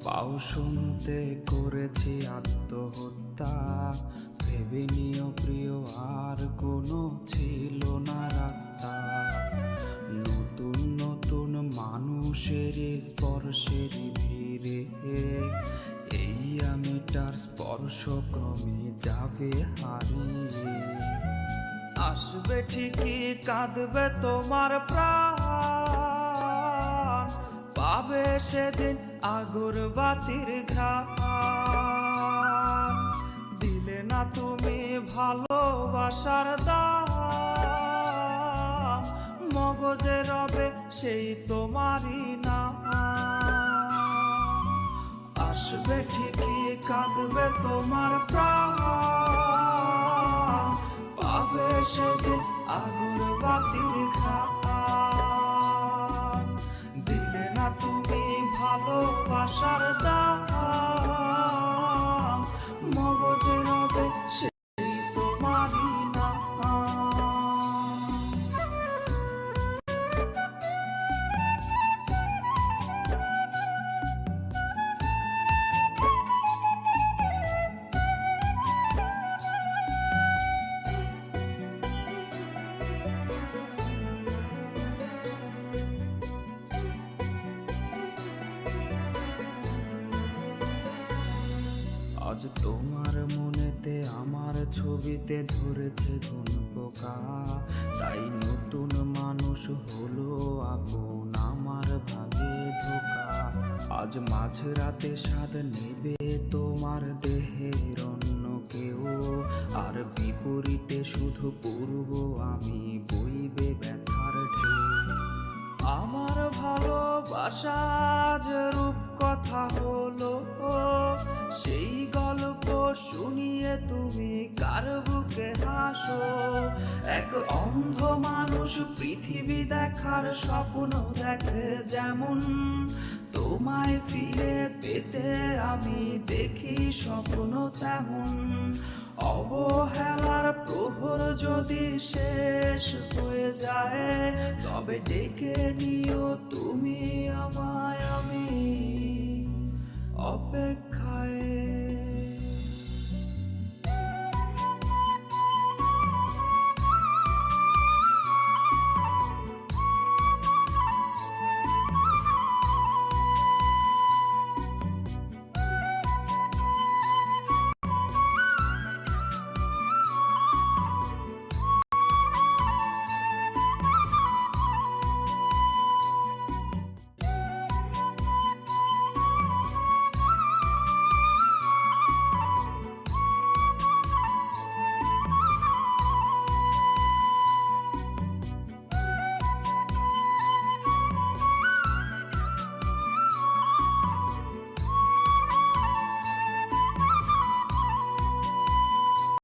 পাও শুনতে করেছি আত্মহত্যা, ভেবে নিও প্রিয় আর কোনো ছিল না রাস্তা। নতুন নতুন মানুষের স্পর্শের ভিড়ে এই আমিটার স্পর্শ ক্রমে যাবে হারিয়ে। আসবে ঠিকই কাঁদবে তোমার প্রাণ, পাবে সেদিন আগুর বাতির ঘ্রাণ। দিলে না তুমি ভালোবাসার দাম, মগজে রবে সেই তোমারই নাম। আসবে ঠিকই কাঁদবে তোমার প্রাণ, পাবে সেদিন আগুর বাতির ঘ্রাণ। দিলে না তুমি ভালোবাসার দাম, মগজে রবে সেই তোমারই নাম। আজ তোমার মনেতে আমার ছবিতে ধরেছে কোন পোকা, তাই নতুন মানুষ হলো আপন আমার ভাগে ধোকা। আজ মাঝরাতে স্বাদ নেবে তোমার দেহের অন্য কেউ, আর বিপরীতে শুধু পূর্ব আমি বইবে ব্যথার ঢেউ। আমার ভালোবাসা যে রূপ কথা হলো, সেই গল্প শুনিয়ে তুমি কার বুকে হাসো। এক অন্ধ মানুষ পৃথিবী দেখার স্বপ্ন দেখে যেমন, তোমায় ফিরে পেতে আমি দেখি স্বপ্ন তেমন। অবহেলার প্রহর যদি শেষ হয়ে যায়, তবে ডেকে নিও তুমি আমায়, আমি অপেক্ষায়